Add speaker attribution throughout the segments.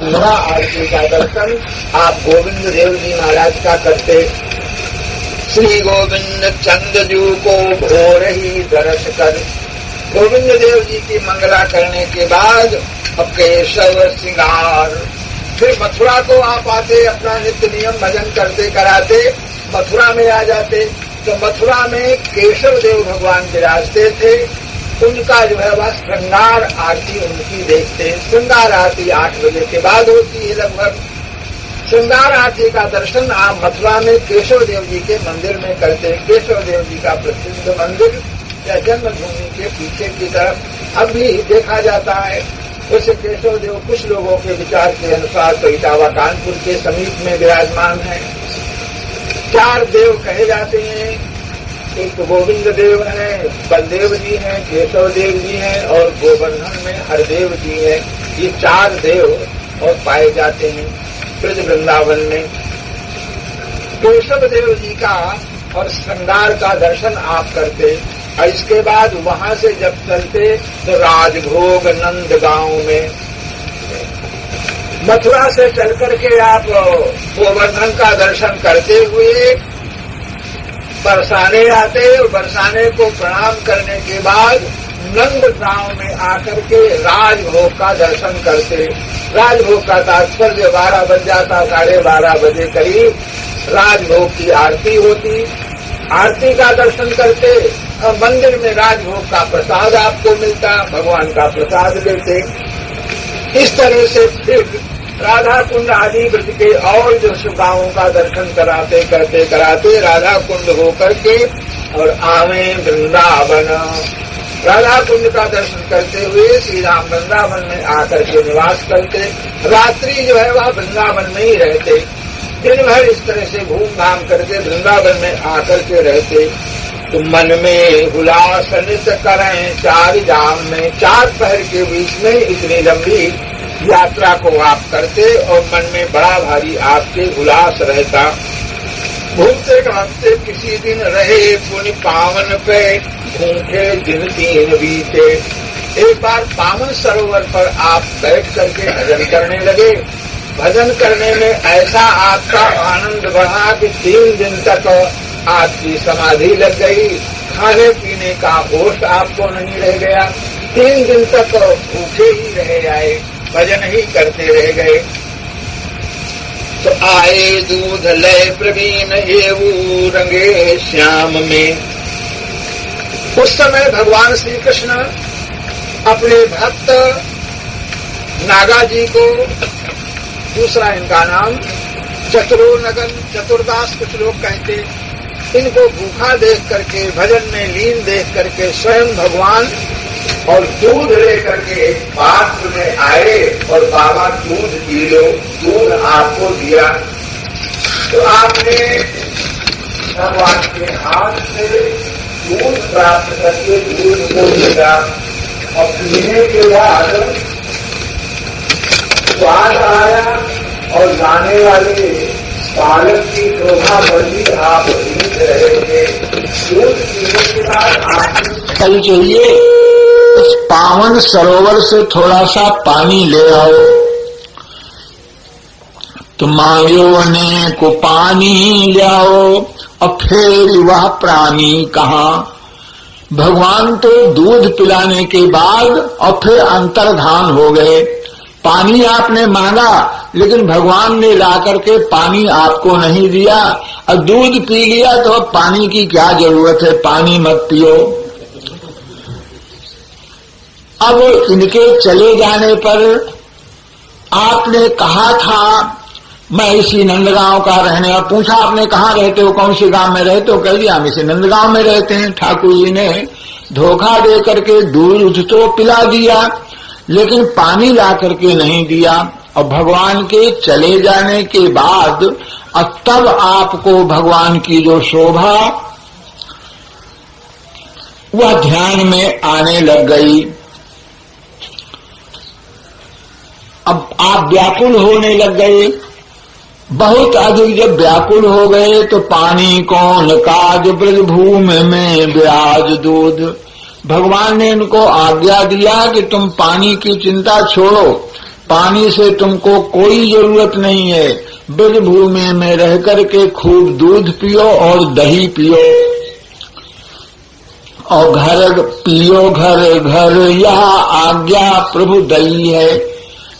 Speaker 1: मेरा आरती का दर्शन आप गोविंद देव जी महाराज का करते। श्री गोविंद चंद्र जी को घोर ही दर्श कर गोविंद देव जी की मंगला करने के बाद केशव श्रृंगार, फिर मथुरा को आप आते, अपना नित्य नियम भजन करते कराते मथुरा में आ जाते। तो मथुरा में केशव देव भगवान विराजते थे, उनका जो है वह श्रृंगार आरती उनकी देखते। श्रृंगार आरती 8 बजे के बाद होती है लगभग। श्रृंगार आरती का दर्शन आप मथुरा में केशव देव जी के मंदिर में करते। केशव देव जी का प्रसिद्ध मंदिर या जन्मभूमि के पीछे की तरफ अब भी देखा जाता है। उस केशव देव कुछ लोगों के विचार के अनुसार तो इटावा कानपुर के समीप में विराजमान है। 4 देव कहे जाते हैं, एक तो गोविंद देव है, बलदेव जी हैं, केशव देव जी हैं और गोवर्धन में हरदेव जी हैं। ये 4 देव और पाए जाते हैं ब्रज वृंदावन में। केशव देव जी का और श्रृंगार का दर्शन आप करते और इसके बाद वहां से जब चलते तो राजभोग नंद गांव में, मथुरा से चल करके आप गोवर्धन का दर्शन करते हुए बरसाने आते और बरसाने को प्रणाम करने के बाद नंद गांव में आकर के राजभोग का दर्शन करते। राजभोग का तात्पर्य 12 बज जाता, 12:30 बजे करीब राजभोग की आरती होती। आरती का दर्शन करते और मंदिर में राजभोग का प्रसाद आपको मिलता, भगवान का प्रसाद देते। इस तरह से फिर राधा कुंड आदि ब्रज के और जो गांवों का दर्शन कराते करते कराते राधा कुंड होकर के और आवे वृंदावन। राधा कुंड का दर्शन करते हुए श्री राम वृंदावन में आकर के निवास करते। रात्रि जो है वह वृंदावन में ही रहते। दिन भर इस तरह से घूम घाम करके वृंदावन में आकर के रहते। तो मन में हुलास नित करें 4 जाम में, 4 पहर के बीच में इतनी लंबी यात्रा को आप करते और मन में बड़ा भारी आपके उल्लास रहता। घूमते घामते किसी दिन रहे पुण्य पावन पे, भूखे दिन 3 बीते। एक बार पावन सरोवर पर आप बैठ करके भजन करने लगे। भजन करने में ऐसा आपका आनंद बढ़ा कि 3 दिन तक आपकी समाधि लग गई। खाने पीने का होश आपको नहीं रह गया। 3 दिन तक भूखे ही रह आए, भजन ही करते रह गए। तो आए दूध लय प्रवीण एवू रंगे श्याम में। उस समय भगवान श्री कृष्ण अपने भक्त नागा जी को, दूसरा इनका नाम चतुरोनगन, चतुर्दास कुछ लोग कहते, इनको भूखा देख करके, भजन में लीन देख करके स्वयं भगवान और दूध लेकर के पात्र में आए और बाबा दूध पी लो, दूध आपको दिया। तो आपने भगवान के हाथ से दूध प्राप्त करके दूध को दिया और पीने के बाद स्वाद आया और लाने वाले बालक की शोभा बढ़ी, आप पीत रहे थे। दूध पीने के बाद आप कल चाहिए इस पावन सरोवर से थोड़ा सा पानी ले आओ। तो मांगो ने को पानी ले आओ और फिर वह प्राणी कहाँ। भगवान तो दूध पिलाने के बाद और फिर अंतर्धान हो गए। पानी आपने मांगा लेकिन भगवान ने ला करके पानी आपको नहीं दिया और दूध पी लिया, तो अब पानी की क्या जरूरत है, पानी मत पियो। अब इनके चले जाने पर आपने कहा था मैं इसी नंदगांव का रहने, और पूछा आपने कहाँ रहते हो, कौन से गांव में रहते हो, कह दिया हम इसी नंदगांव में रहते हैं। ठाकुर जी ने धोखा दे करके दूध तो पिला दिया लेकिन पानी ला करके नहीं दिया। और भगवान के चले जाने के बाद तब आपको भगवान की जो शोभा वह ध्यान में आने लग गई। अब आप व्याकुल होने लग गए। बहुत अधिक जब व्याकुल हो गए तो पानी कौन काज ब्रज भूमि में ब्याज दूध। भगवान ने इनको आज्ञा दिया कि तुम पानी की चिंता छोड़ो,
Speaker 2: पानी से तुमको कोई जरूरत नहीं है, ब्रज भूमि में रह करके खूब दूध पियो और दही पियो, और घर पियो घर घर यह आज्ञा प्रभु दई है।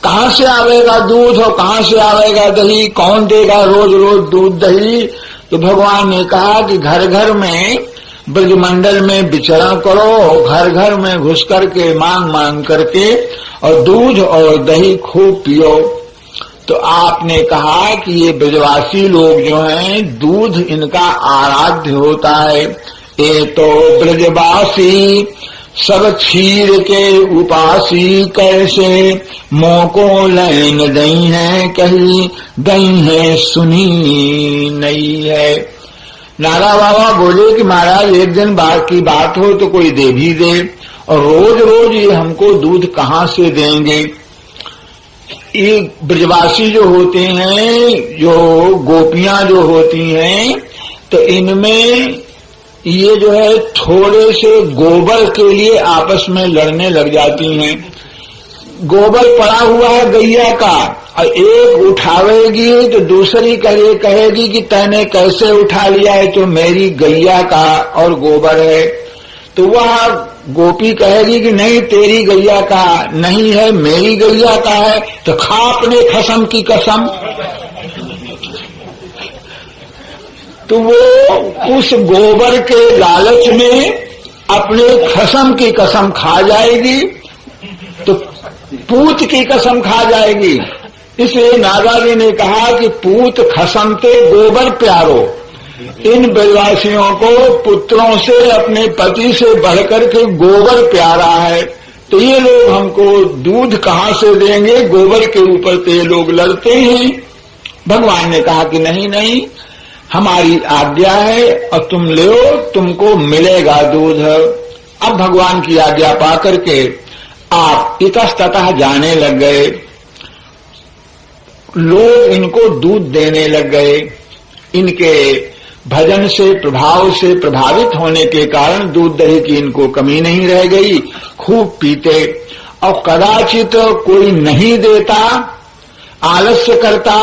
Speaker 2: कहाँ से आवेगा दूध और कहाँ से आवेगा दही, कौन देगा रोज रोज दूध दही? तो भगवान ने कहा कि घर घर में ब्रजमंडल में विचरण करो, घर घर में घुस करके मांग मांग करके और दूध और दही खूब पियो। तो आपने कहा कि ये ब्रजवासी लोग जो हैं दूध इनका आराध्य होता है। ये तो ब्रजवासी सब क्षीर के उपासी, कैसे मोको लैन दई है कही दई है सुनी नहीं है। नारा बाबा बोले कि महाराज एक दिन बाद की बात हो तो कोई दे भी दे, और रोज रोज ये हमको दूध कहाँ से देंगे। ये ब्रजवासी जो होते हैं, जो गोपियां जो होती हैं, तो इनमें ये जो है थोड़े से गोबर के लिए आपस में लड़ने लग जाती हैं। गोबर पड़ा हुआ है गैया का, और एक उठावेगी तो दूसरी कहेगी कि तैने कैसे उठा लिया है, तो मेरी गैया का और गोबर है। तो वह गोपी कहेगी कि नहीं तेरी गैया का नहीं है, मेरी गैया का है, तो खा अपने खसम की कसम। तो वो उस गोबर के लालच में अपने खसम की कसम खा जाएगी, तो पूत की कसम खा जाएगी। इसलिए नागा जी ने कहा कि पूत खसम ते गोबर प्यारो। इन ब्रजवासियों को पुत्रों से, अपने पति से बढ़कर के गोबर प्यारा है। तो ये लोग हमको दूध कहाँ से देंगे, गोबर के ऊपर तो ये लोग लड़ते हैं। भगवान ने कहा कि नहीं नहीं, हमारी आज्ञा है और तुम लो, तुमको मिलेगा दूध। अब भगवान की आज्ञा पा करके आप इतस्ततः जाने लग गए, लोग इनको दूध देने लग गए। इनके भजन से, प्रभाव से प्रभावित होने के कारण दूध दही की इनको कमी नहीं रह गई, खूब पीते। और कदाचित कोई नहीं देता, आलस्य करता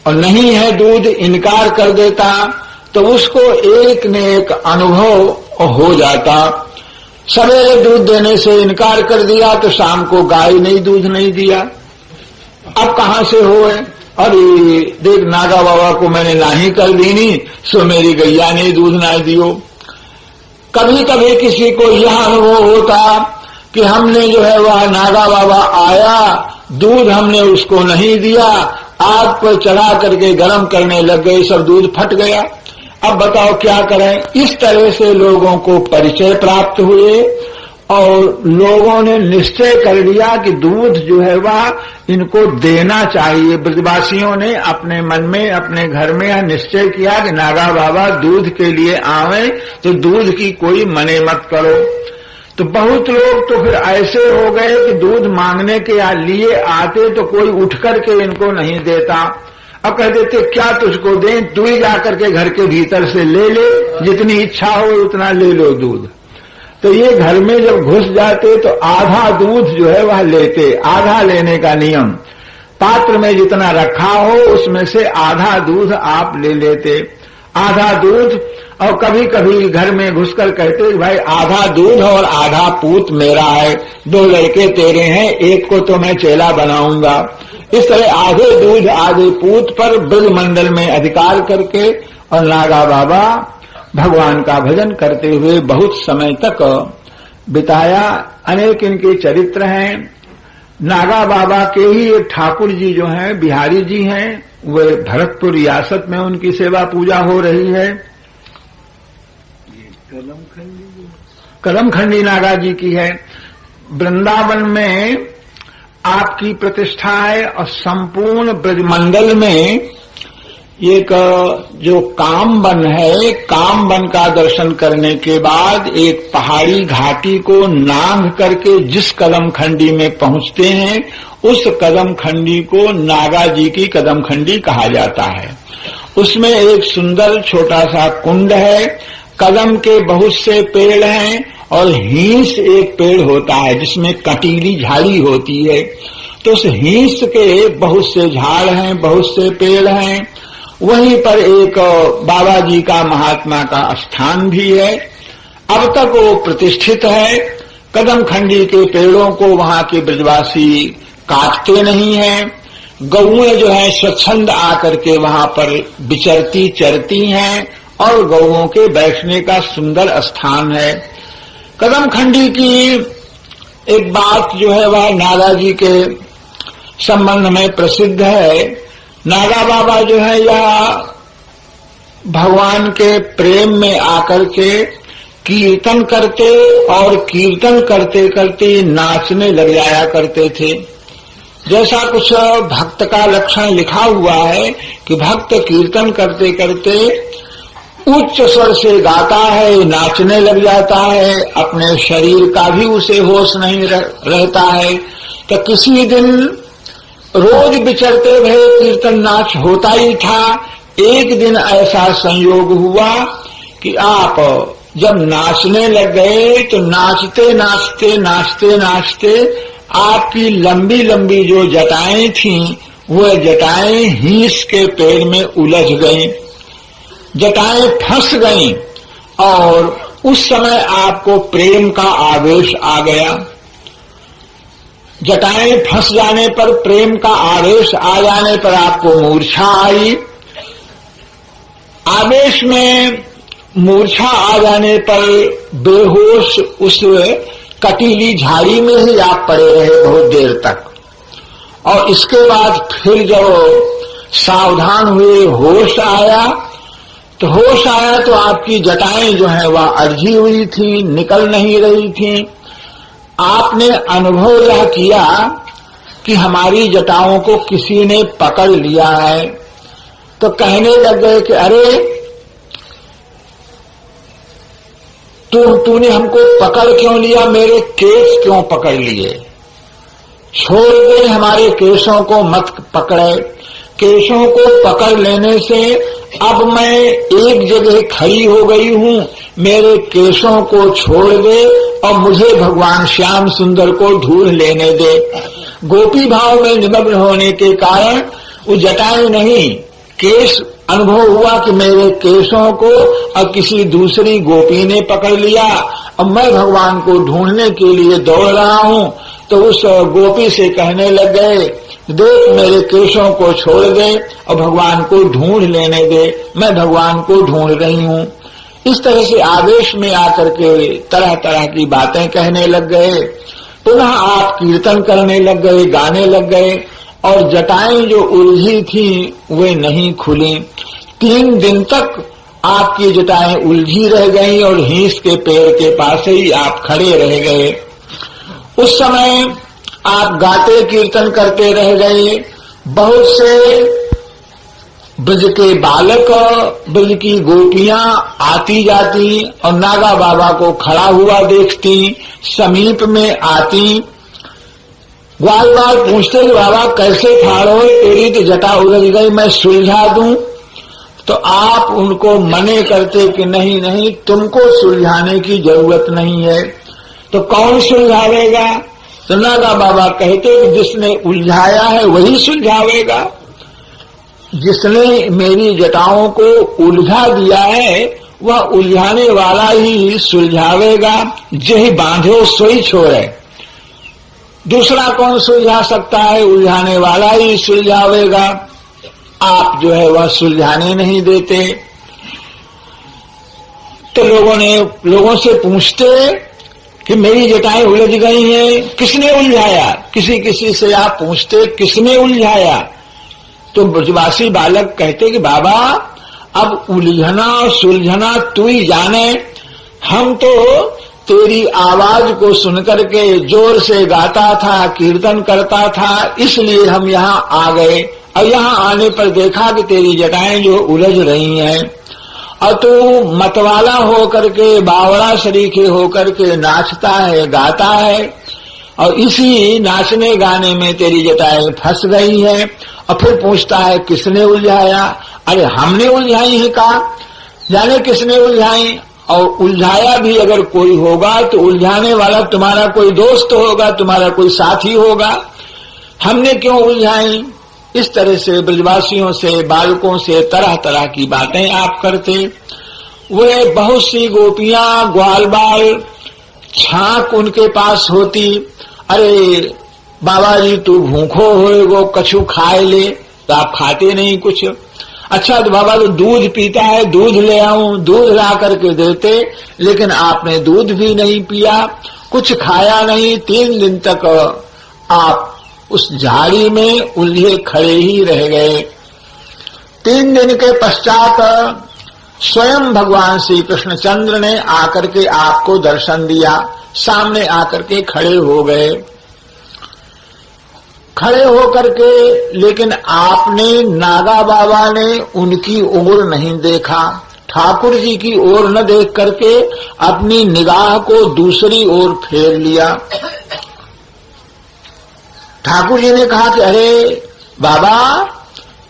Speaker 2: और नहीं है दूध, इनकार कर देता, तो उसको एक न एक अनुभव हो जाता। सवेरे दूध देने से इनकार कर दिया तो शाम को गाय नहीं दूध नहीं दिया। अब कहाँ से होए? अरे देख नागा बाबा को मैंने नाही कर दी नी, सो मेरी गैया ने दूध ना दियो। कभी कभी किसी को यह अनुभव होता कि हमने जो है वह नागा बाबा आया, दूध हमने उसको नहीं दिया, आग पर चढ़ा करके गर्म करने लग गए, सब दूध फट गया। अब बताओ क्या करें? इस तरह से लोगों को परिचय प्राप्त हुए और लोगों ने निश्चय कर लिया कि दूध जो है वह इनको देना चाहिए। ब्रजवासियों ने अपने मन में, अपने घर में यह निश्चय किया कि नागा बाबा दूध के लिए आवे तो दूध की कोई मने मत करो। तो बहुत लोग तो फिर ऐसे हो गए कि दूध मांगने के लिए आते तो कोई उठ करके इनको नहीं देता। अब कह देते क्या तुझको दें, तू ही जाकर के घर के भीतर से ले ले, जितनी इच्छा हो उतना ले लो दूध। तो ये घर में जब घुस जाते तो आधा दूध जो है वह लेते, आधा लेने का नियम। पात्र में जितना रखा हो उसमें से आधा दूध आप ले लेते, आधा दूध। और कभी कभी घर में घुसकर कहते भाई आधा दूध और आधा पूत मेरा है, 2 लड़के तेरे हैं, एक को तो मैं चेला बनाऊंगा। इस तरह आधे दूध आधे पूत पर ब्रजमंडल में अधिकार करके और नागा बाबा भगवान का भजन करते हुए बहुत समय तक बिताया। अनेक इनके चरित्र हैं। नागा बाबा के ही एक ठाकुर जी जो हैं, बिहारी जी हैं, वे भरतपुर रियासत में उनकी सेवा पूजा हो रही है। कदमखंडी नागा जी की है। वृंदावन में आपकी प्रतिष्ठा है और संपूर्ण ब्रजमंडल में एक जो कामवन है, कामवन का दर्शन करने के बाद एक पहाड़ी घाटी को नांग करके जिस कदमखंडी में पहुंचते हैं उस कदमखंडी को नागा जी की कदमखंडी कहा जाता है। उसमें एक सुंदर छोटा सा कुंड है, कदम के बहुत से पेड़ हैं और हींस एक पेड़ होता है जिसमें कटीली झाड़ी होती है। तो उस हिंस के बहुत से झाड़ हैं, बहुत से पेड़ हैं। वहीं पर एक बाबा जी का, महात्मा का स्थान भी है। अब तक वो प्रतिष्ठित है। कदम खंडी के पेड़ों को वहां के ब्रजवासी काटते नहीं हैं। गौएं जो है स्वच्छंद आकर के वहां पर विचरती चरती हैं और गौओं के बैठने का सुंदर स्थान है। कदम खंडी की एक बात जो है वह नागा जी के संबंध में प्रसिद्ध है। नागा बाबा जो है यह भगवान के प्रेम में आकर के कीर्तन करते और कीर्तन करते करते नाचने लग जाया करते थे। जैसा कुछ भक्त का लक्षण लिखा हुआ है कि भक्त कीर्तन करते करते उच्च स्वर से गाता है, नाचने लग जाता है, अपने शरीर का भी उसे होश नहीं रहता है। तो किसी दिन रोज विचरते हुए कीर्तन नाच होता ही था। एक दिन ऐसा संयोग हुआ कि आप जब नाचने लग गए तो नाचते नाचते नाचते नाचते आपकी लंबी लंबी जो जटाएं थीं वो जटाएं हिंस के पेड़ में उलझ गईं, जटाएं फंस गईं और उस समय आपको प्रेम का आवेश आ गया। जटाएं फंस जाने पर, प्रेम का आवेश आ जाने पर आपको मूर्छा आई। आवेश में मूर्छा आ जाने पर बेहोश उस कटीली झाड़ी में ही आप पड़े रहे बहुत देर तक। और इसके बाद फिर जब सावधान हुए, होश आया तो आपकी जटाएं जो है वह अड़झी हुई थी, निकल नहीं रही थी। आपने अनुभव यह किया कि हमारी जटाओं को किसी ने पकड़ लिया है। तो कहने लग गए कि अरे तूने हमको पकड़ क्यों लिया, मेरे केस क्यों पकड़ लिए, छोड़ दे, हमारे केशों को मत पकड़े। केशों को पकड़ लेने से अब मैं एक जगह खड़ी हो गई हूं, मेरे केशों को छोड़ दे और मुझे भगवान श्याम सुंदर को ढूंढ लेने दे। गोपी भाव में निमग्न होने के कारण वो जटाएं नहीं, केश अनुभव हुआ कि मेरे केशों को अब किसी दूसरी गोपी ने पकड़ लिया, अब मैं भगवान को ढूंढने के लिए दौड़ रहा हूं। तो उस गोपी से कहने लग गए, देख मेरे केशों को छोड़ दे और भगवान को ढूंढ लेने दे, मैं भगवान को ढूंढ रही हूं। इस तरह से आवेश में आकर के तरह तरह की बातें कहने लग गए। पुनः आप कीर्तन करने लग गए, गाने लग गए और जटाएं जो उलझी थी वे नहीं खुली। 3 दिन तक आपकी जटाएं उलझी रह गईं और हिंस के पेड़ के पास ही आप खड़े रह गए। उस समय आप गाते कीर्तन करते रह गए। बहुत से ब्रज के बालक, ब्रज की गोपियां आती जाती और नागा बाबा को खड़ा हुआ देखती, समीप में आती, बार बार पूछते कि बाबा कैसे ठाड़ो, तेरी तो जटा उलझ गई, मैं सुलझा दूं। तो आप उनको मने करते कि नहीं नहीं, तुमको सुलझाने की जरूरत नहीं है। तो कौन सुलझावेगा? तो नागा बाबा कहते कि जिसने उलझाया है वही सुलझावेगा। जिसने मेरी जटाओं को उलझा दिया है वह उलझाने वाला ही सुलझावेगा। जही बांधो सोई छोड़े, दूसरा कौन सुलझा सकता है? उलझाने वाला ही सुलझावेगा। आप जो है वह सुलझाने नहीं देते। तो लोगों से पूछते कि मेरी जटाएं उलझ गई हैं, किसने उलझाया? किसी किसी से आप पूछते किसने उलझाया? तो ब्रजवासी बालक कहते कि बाबा अब उलझना और सुलझना तू ही जाने, हम तो तेरी आवाज को सुनकर के जोर से गाता था, कीर्तन करता था, इसलिए हम यहाँ आ गए। और यहाँ आने पर देखा कि तेरी जटाएं जो उलझ रही हैं और तू मतवाला होकर के, बावड़ा शरीके होकर के नाचता है, गाता है और इसी नाचने गाने में तेरी जटाएं फंस गई हैं। और फिर पूछता है किसने उलझाया? अरे हमने उलझाई है का, जाने किसने उलझाई। और उलझाया भी अगर कोई होगा तो उलझाने वाला तुम्हारा कोई दोस्त होगा, तुम्हारा कोई साथी होगा। हमने क्यों उलझाई? इस तरह से ब्रजवासियों से, बालकों से तरह तरह की बातें आप करते। वे बहुत सी गोपियां ग्वाल बाल छाक उनके पास होती, अरे बाबा जी तू भूखो होएगो, कछु खाए ले, तो आप खाते नहीं कुछ। अच्छा तो बाबा तो दूध पीता है, दूध ले आऊं, दूध ला करके देते, लेकिन आपने दूध भी नहीं पिया, कुछ खाया नहीं। 3 दिन तक आप उस झाड़ी में उलझे खड़े ही रह गए। 3 दिन के पश्चात स्वयं भगवान श्री कृष्णचंद्र ने आकर के आपको दर्शन दिया, सामने आकर के खड़े हो गए। खड़े होकर के लेकिन आपने, नागा बाबा ने उनकी ओर नहीं देखा, ठाकुर जी की ओर न देख करके अपनी निगाह को दूसरी ओर फेर लिया। ठाकुर जी ने कहा कि अरे बाबा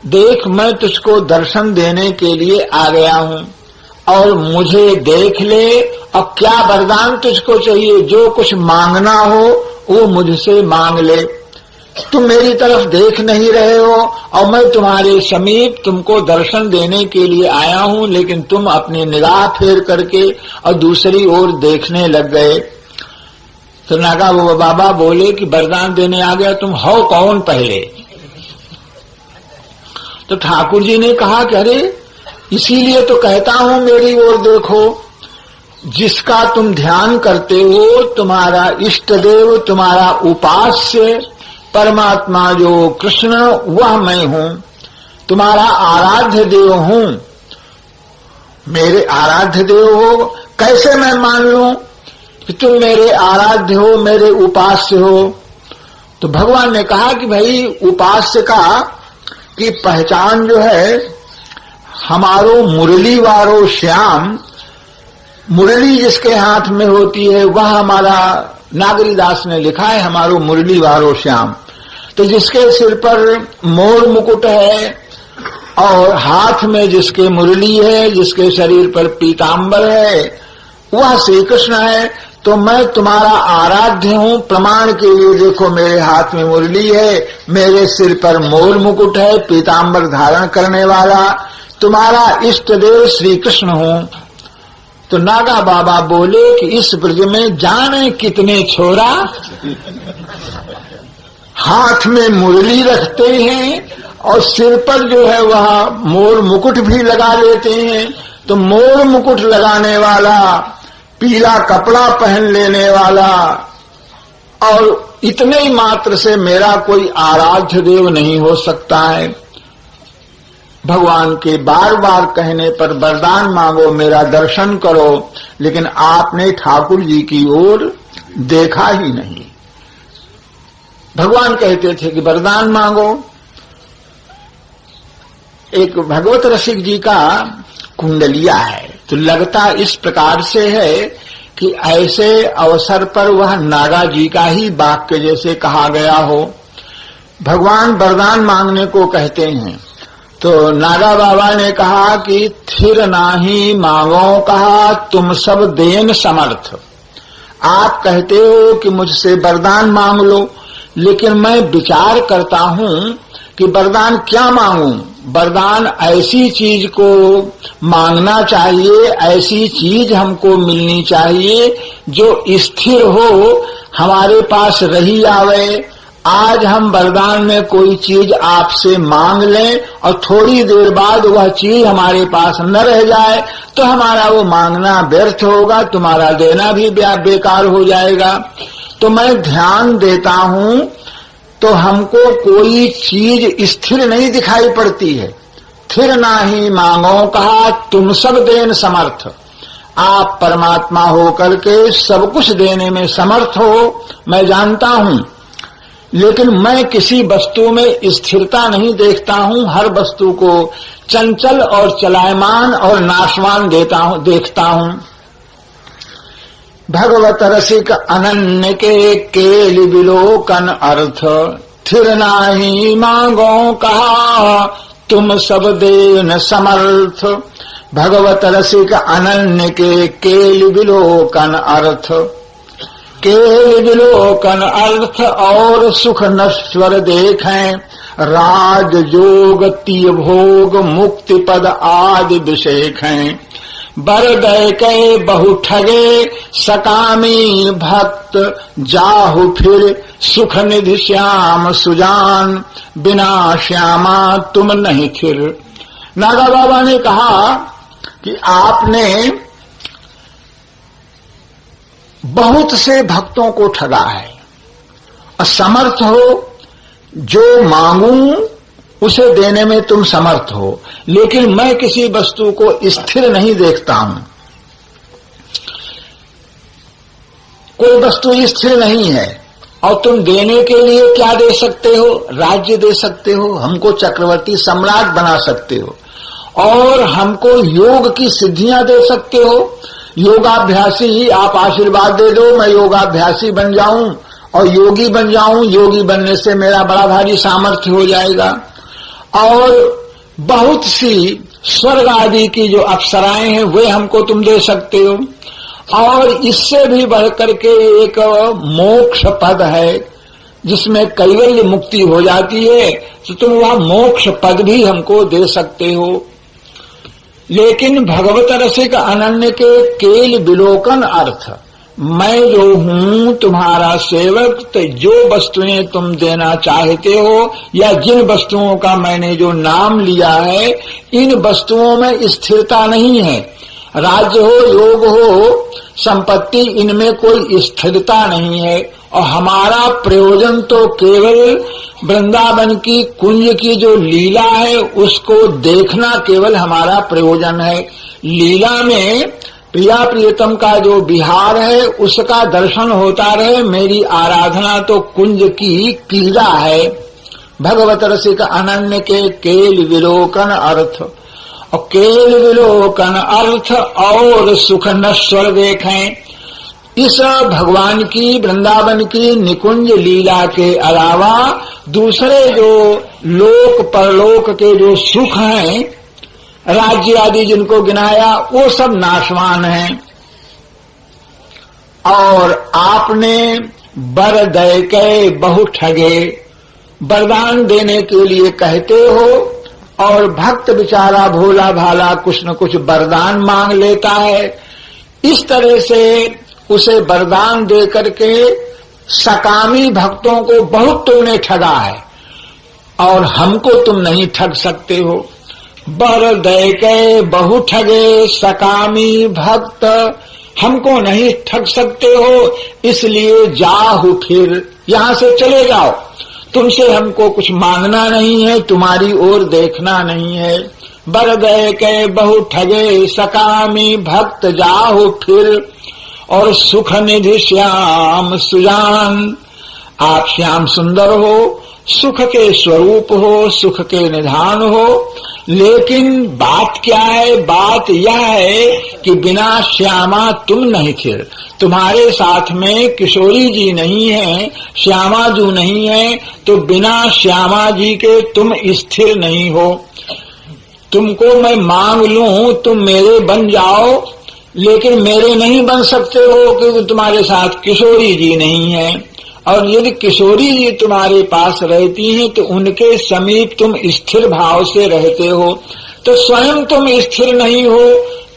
Speaker 2: देख, मैं तुझको दर्शन देने के लिए आ गया हूं और मुझे देख ले, अब क्या वरदान तुझको चाहिए, जो कुछ मांगना हो वो मुझसे मांग ले। तुम मेरी तरफ देख नहीं रहे हो और मैं तुम्हारे समीप तुमको दर्शन देने के लिए आया हूं, लेकिन तुम अपनी निगाह फेर करके और दूसरी ओर देखने लग गए। तो नागा बाबा बोले कि वरदान देने आ गया, तुम हो कौन पहले? तो ठाकुर जी ने कहा कि अरे इसीलिए तो कहता हूं मेरी ओर देखो, जिसका तुम ध्यान करते हो तुम्हारा इष्ट देव, तुम्हारा उपास्य परमात्मा जो कृष्ण, वह मैं हूं, तुम्हारा आराध्य देव हूं। मेरे आराध्य देव हो, कैसे मैं मान लूं कि तुम मेरे आराध्य हो, मेरे उपास्य हो? तो भगवान ने कहा कि भाई उपास्य का की पहचान जो है, हमारो मुरली वारो श्याम, मुरली जिसके हाथ में होती है वह हमारा, नागरीदास ने लिखा है हमारो मुरली वारो श्याम। तो जिसके सिर पर मोर मुकुट है और हाथ में जिसके मुरली है, जिसके शरीर पर पीतांबर है, वह श्री कृष्ण है। तो मैं तुम्हारा आराध्य हूं, प्रमाण के लिए देखो मेरे हाथ में मुरली है, मेरे सिर पर मोर मुकुट है, पीतांबर धारण करने वाला, तुम्हारा इष्ट देव श्री कृष्ण हूं। तो नागा बाबा बोले कि इस ब्रज में जाने कितने छोरा हाथ में मुरली रखते हैं और सिर पर जो है वह मोर मुकुट भी लगा लेते हैं। तो मोर मुकुट लगाने वाला, पीला कपड़ा पहन लेने वाला, और इतने ही मात्र से मेरा कोई आराध्य देव नहीं हो सकता है। भगवान के बार बार कहने पर वरदान मांगो, मेरा दर्शन करो, लेकिन आपने ठाकुर जी की ओर देखा ही नहीं। भगवान कहते थे कि वरदान मांगो। एक भगवत रसिक जी का कुंडलिया है, तो लगता इस प्रकार से है कि ऐसे अवसर पर वह नागा जी का ही वाक्य जैसे कहा गया हो। भगवान वरदान मांगने को कहते हैं, तो नागा बाबा ने कहा कि थिर नाही मांगो कहा तुम सब देन समर्थ। आप कहते हो कि मुझसे वरदान मांग लो, लेकिन मैं विचार करता हूं कि वरदान क्या मांगूं। वरदान ऐसी चीज को मांगना चाहिए, ऐसी चीज हमको मिलनी चाहिए जो स्थिर हो, हमारे पास रही आवे। आज हम वरदान में कोई चीज आपसे मांग लें और थोड़ी देर बाद वह चीज हमारे पास न रह जाए तो हमारा वो मांगना व्यर्थ होगा, तुम्हारा देना भी बेकार हो जाएगा। तो मैं ध्यान देता हूं तो हमको कोई चीज स्थिर नहीं दिखाई पड़ती है। थिर नाही मांगो कहा तुम सब देन समर्थ। आप परमात्मा होकर के सब कुछ देने में समर्थ हो, मैं जानता हूं, लेकिन मैं किसी वस्तु में स्थिरता नहीं देखता हूं। हर वस्तु को चंचल और चलायमान और नाशवान देखता हूं। भगवत रसिक अनन्य के केलि विलोकन अर्थ, थिर नाही मांगो कहा तुम सब देन समर्थ। भगवत रसिक अनन्य के केलि विलोकन अर्थ। केवल विलोकन अर्थ और सुख नश्वर देखें, राज जोग तीय भोग मुक्ति पद आदि विषेखें। बर गए के बहु ठगे सकामी भक्त, जाहु फिर सुख निधि श्याम सुजान, बिना श्यामा तुम नहीं थिर। नागा बाबा ने कहा कि आपने बहुत से भक्तों को ठगा है, असमर्थ हो, जो मांगूं उसे देने में तुम समर्थ हो, लेकिन मैं किसी वस्तु को स्थिर नहीं देखता हूं। कोई वस्तु स्थिर नहीं है और तुम देने के लिए क्या दे सकते हो? राज्य दे सकते हो, हमको चक्रवर्ती सम्राट बना सकते हो, और हमको योग की सिद्धियां दे सकते हो। योगाभ्यासी आप आशीर्वाद दे दो, मैं योगाभ्यासी बन जाऊं और योगी बन जाऊं। योगी बनने से मेरा बड़ा भारी सामर्थ्य हो जाएगा। और बहुत सी स्वर्ग आदि की जो अप्सराएं हैं वे हमको तुम दे सकते हो। और इससे भी बढ़कर के एक मोक्ष पद है जिसमें कैवल्य मुक्ति हो जाती है, तो तुम वह मोक्ष पद भी हमको दे सकते हो। लेकिन भगवत रसिक अनन्य के केल विलोकन अर्थ, मैं जो हूं तुम्हारा सेवक, तो जो वस्तुएं तुम देना चाहते हो या जिन वस्तुओं का मैंने जो नाम लिया है, इन वस्तुओं में स्थिरता नहीं है। राज्य हो, योग हो, संपत्ति, इनमें कोई स्थिरता नहीं है। और हमारा प्रयोजन तो केवल वृंदावन की कुंज की जो लीला है उसको देखना केवल हमारा प्रयोजन है। लीला में प्रिया प्रियतम का जो विहार है उसका दर्शन होता रहे, मेरी आराधना तो कुंज की क्रीड़ा है। भगवत रसिक अनन्य के केल विलोकन अर्थ, और केल विलोकन अर्थ और सुख नश्वर देखें। इस भगवान की वृंदावन की निकुंज लीला के अलावा दूसरे जो लोक परलोक के जो सुख हैं, राज्य आदि जिनको गिनाया, वो सब नाशवान हैं। और आपने बर दय के बहु ठगे, वरदान देने के लिए कहते हो और भक्त बेचारा भोला भाला कुछ न कुछ वरदान मांग लेता है। इस तरह से उसे वरदान दे करके सकामी भक्तों को बहुत तुमने ठगा है, और हमको तुम नहीं ठग सकते हो। बर दय के बहु ठगे सकामी भक्त, हमको नहीं ठग सकते हो, इसलिए जाहु फिर, यहां से चले जाओ। तुमसे हमको कुछ मांगना नहीं है, तुम्हारी ओर देखना नहीं है। बर दय के बहु ठगे सकामी भक्त, जाहु फिर। और सुख निधि श्याम सुजान, आप श्याम सुंदर हो, सुख के स्वरूप हो, सुख के निधान हो। लेकिन बात क्या है? बात यह है कि बिना श्यामा तुम नहीं थे। तुम्हारे साथ में किशोरी जी नहीं है, श्यामा जी नहीं है, तो बिना श्यामा जी के तुम स्थिर नहीं हो। तुमको मैं मांग लूं, तुम मेरे बन जाओ, लेकिन मेरे नहीं बन सकते हो क्योंकि तुम्हारे साथ किशोरी जी नहीं है। और यदि किशोरी जी तुम्हारे पास रहती हैं तो उनके समीप तुम स्थिर भाव से रहते हो, तो स्वयं तुम स्थिर नहीं हो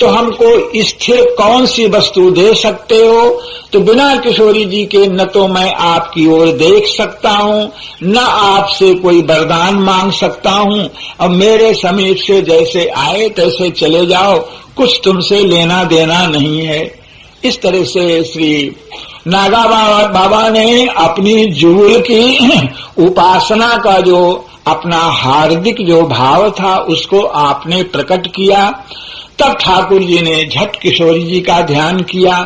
Speaker 2: तो हमको स्थिर कौन सी वस्तु दे सकते हो? तो बिना किशोरी जी के न तो मैं आपकी ओर देख सकता हूँ, न आपसे कोई वरदान मांग सकता हूँ। अब मेरे समीप से जैसे आए तैसे चले जाओ, कुछ तुमसे लेना देना नहीं है। इस तरह से श्री नागा बाबा ने अपनी जुगुल की उपासना का जो अपना हार्दिक जो भाव था उसको आपने प्रकट किया। तब ठाकुर जी ने झट किशोरी जी का ध्यान किया।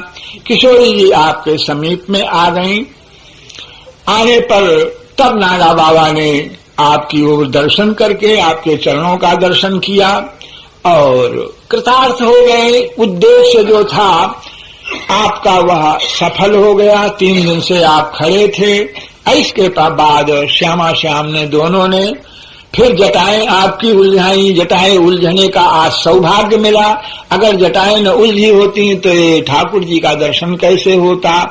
Speaker 2: किशोरी जी आपके समीप में आ गई। आने पर तब नागा बाबा ने आपकी ओर दर्शन करके आपके चरणों का दर्शन किया और कृतार्थ हो गए। उद्देश्य जो था आपका वह सफल हो गया। 3 दिन से आप खड़े थे। इसके बाद श्यामा श्याम ने दोनों ने फिर जटाएं आपकी उलझाई, जटाएं उलझने का आज सौभाग्य मिला। अगर जटाएं न उलझी होती तो ये ठाकुर जी का दर्शन कैसे होता।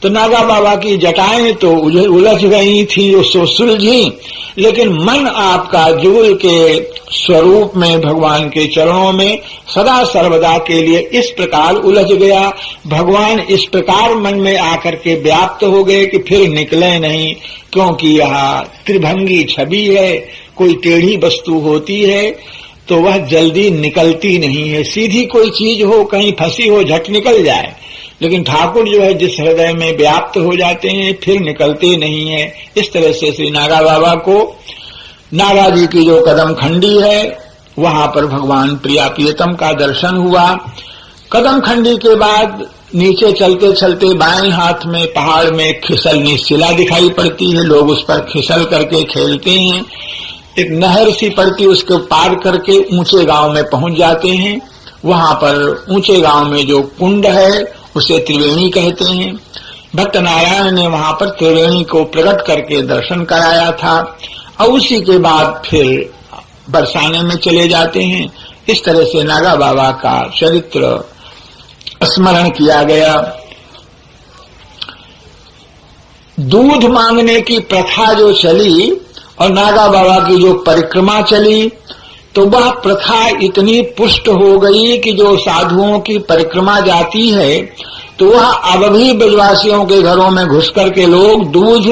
Speaker 2: तो नागा बाबा की जटाएं तो उलझ गई थी, उसको सुलझी, लेकिन मन आपका जुगल के स्वरूप में, भगवान के चरणों में सदा सर्वदा के लिए इस प्रकार उलझ गया। भगवान इस प्रकार मन में आकर के व्याप्त हो गए कि फिर निकले नहीं, क्योंकि यहाँ त्रिभंगी छवि है। कोई टेढ़ी वस्तु होती है तो वह जल्दी निकलती नहीं है। सीधी कोई चीज हो, कहीं फंसी हो, झट निकल जाए, लेकिन ठाकुर जो है जिस हृदय में व्याप्त हो जाते हैं फिर निकलते नहीं है। इस तरह से श्री नागा बाबा को, नागा जी की जो कदम खंडी है वहां पर भगवान प्रिया प्रियतम का दर्शन हुआ। कदम खंडी के बाद नीचे चलते चलते बाएं हाथ में पहाड़ में खिसलनी शिला दिखाई पड़ती है। लोग उस पर खिसल करके खेलते हैं। एक नहर सी पड़ती, उसको पार करके ऊंचे गांव में पहुंच जाते हैं। वहां पर ऊंचे गांव में जो कुंड है उसे त्रिवेणी कहते हैं। भक्त नारायण ने वहां पर त्रिवेणी को प्रकट करके दर्शन कराया था और उसी के बाद फिर बरसाने में चले जाते हैं। इस तरह से नागा बाबा का चरित्र स्मरण किया गया। दूध मांगने की प्रथा जो चली और नागा बाबा की जो परिक्रमा चली, तो वह प्रथा इतनी पुष्ट हो गई कि जो साधुओं की परिक्रमा जाती है तो वह अब भी ब्रजवासियों के घरों में घुस करके लोग दूध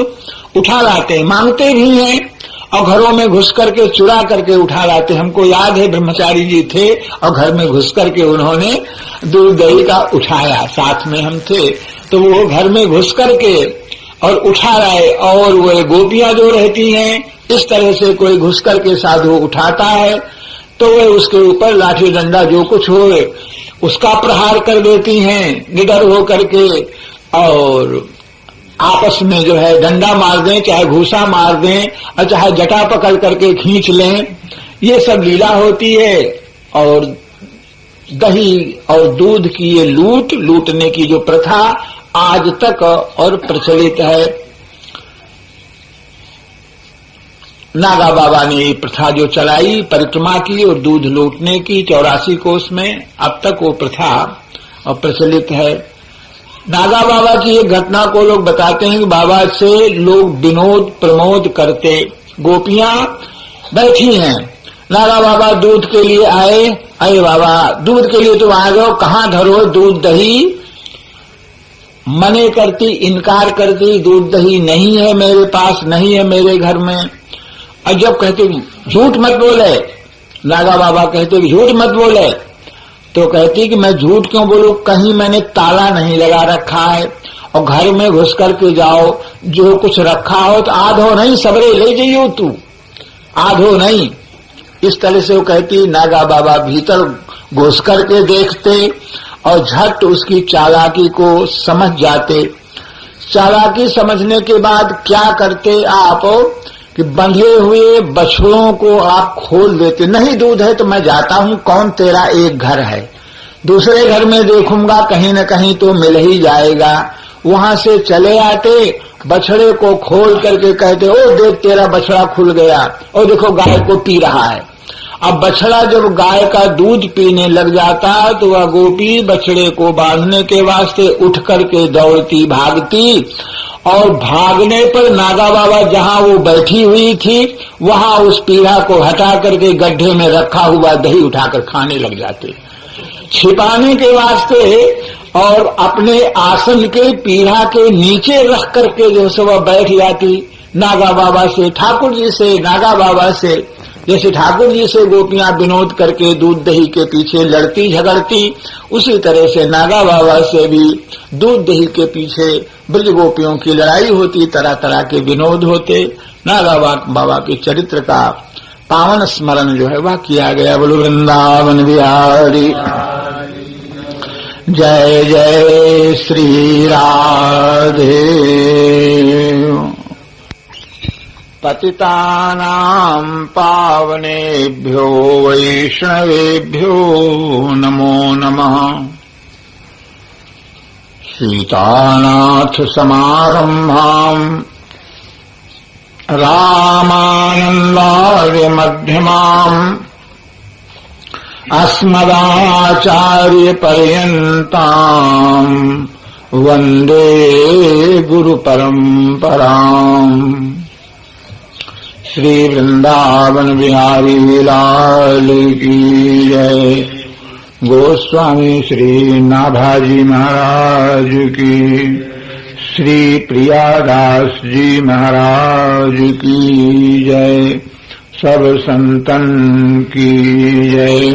Speaker 2: उठा लाते हैं, मांगते भी हैं और घरों में घुस करके चुरा करके उठा लाते। हमको याद है ब्रह्मचारी जी थे और घर में घुस करके उन्होंने दूध दही का उठाया, साथ में हम थे, तो वो घर में घुस करके और उठा लाए। और वो गोपियां जो रहती हैं, इस तरह से कोई घुस करके साधु उठाता है तो वे उसके ऊपर लाठी डंडा जो कुछ हो उसका प्रहार कर देती हैं निडर हो करके, और आपस में जो है डंडा मार दें, चाहे घूसा मार दें और चाहे जटा पकड़ करके खींच लें। ये सब लीला होती है। और दही और दूध की ये लूटने की जो प्रथा आज तक और प्रचलित है। नागा बाबा ने ये प्रथा जो चलाई, परिक्रमा की और दूध लूटने की 84 कोस में, अब तक वो प्रथा प्रचलित है। नागा बाबा की एक घटना को लोग बताते हैं कि बाबा से लोग विनोद प्रमोद करते। गोपियां बैठी हैं, नागा बाबा दूध के लिए आए। अरे बाबा दूध के लिए तो आ गए, कहाँ धरो दूध दही? मने करती, इनकार करती, दूध दही नहीं है मेरे पास, नहीं है मेरे घर में। और जब कहते झूठ मत बोले, नागा बाबा कहते कि झूठ मत बोले, तो कहती कि मैं झूठ क्यों बोलूं, कहीं मैंने ताला नहीं लगा रखा है। और घर में घुस करके जाओ, जो कुछ रखा हो तो आधो नहीं सबरे ले जाइयो तू, आधो नहीं। इस तरह से वो कहती। नागा बाबा भीतर घुस करके देखते और झट उसकी चालाकी को समझ जाते। चालाकी समझने के बाद क्या करते आप कि बंधे हुए बछड़ों को आप खोल देते। नहीं दूध है तो मैं जाता हूं, कौन तेरा एक घर है, दूसरे घर में देखूंगा, कहीं न कहीं तो मिल ही जाएगा। वहां से चले आते, बछड़े को खोल करके कहते, ओ देख तेरा बछड़ा खुल गया, और देखो गाय को पी रहा है। अब बछड़ा जब गाय का दूध पीने लग जाता तो वह गोपी बछड़े को बांधने के वास्ते उठ करके दौड़ती भागती, और भागने पर नागा बाबा जहां वो बैठी हुई थी वहां उस पीढ़ा को हटा करके गड्ढे में रखा हुआ दही उठाकर खाने लग जाते, छिपाने के वास्ते। और अपने आसन के पीढ़ा के नीचे रख करके जो से वह बैठ जाती नागा बाबा से, ठाकुर जी से, नागा बाबा से। जैसे ठाकुर जी से गोपियां विनोद करके दूध दही के पीछे लड़ती झगड़ती, उसी तरह से नागा बाबा से भी दूध दही के पीछे ब्रज गोपियों की लड़ाई होती, तरह तरह के विनोद होते। नागा बाबा के चरित्र का पावन स्मरण जो है वह किया गया। बोलो वृंदावन बिहारी जय जय श्री राधे। पतितानां पावनेभ्यो वैष्णवेभ्यो नमो नमः। सीतानाथ समारम्भाम् रामानन्दार्य मध्यमाम् अस्मदाचार्य पर्यन्ताम् वन्दे गुरु परम्पराम्। श्री वृंदावन बिहारी लाल की जय। गोस्वामी श्री नाभाजी महाराज की, श्री प्रियादास जी महाराज की जय। सब संतन की जय।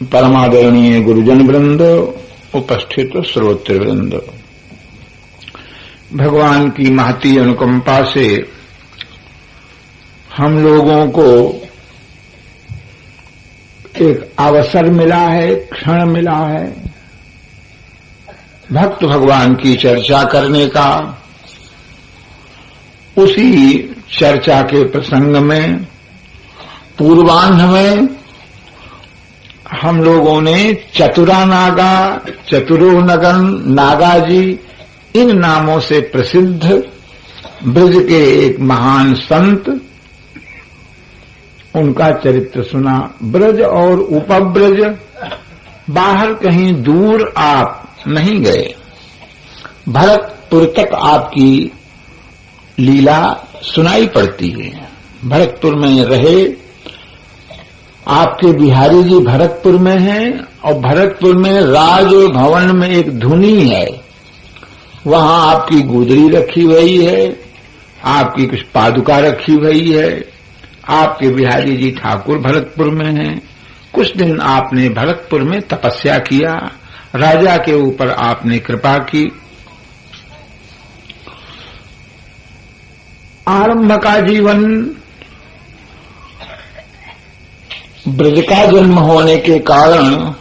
Speaker 2: परमादरणीय गुरुजन वृंद, उपस्थित श्रोत्र वृंद, भगवान की महती अनुकंपा से हम लोगों को एक अवसर मिला है, क्षण मिला है भक्त भगवान की चर्चा करने का। उसी चर्चा के प्रसंग में पूर्वाह्न में हम लोगों ने चतुरा नागा, चतुरो नगन, नागा जी, इन नामों से प्रसिद्ध ब्रज के एक महान संत, उनका चरित्र सुना। ब्रज और उपब्रज, बाहर कहीं दूर आप नहीं गए, भरतपुर तक आपकी लीला सुनाई पड़ती है। भरतपुर में रहे, आपके बिहारी जी भरतपुर में हैं और भरतपुर में राज भवन में एक धुनी है, वहां आपकी गुदरी रखी हुई है, आपकी कुछ पादुका रखी हुई है। आपके बिहारी जी ठाकुर भरतपुर में हैं। कुछ दिन आपने भरतपुर में तपस्या किया, राजा के ऊपर आपने कृपा की। आरंभ का जीवन ब्रज का जन्म होने के कारण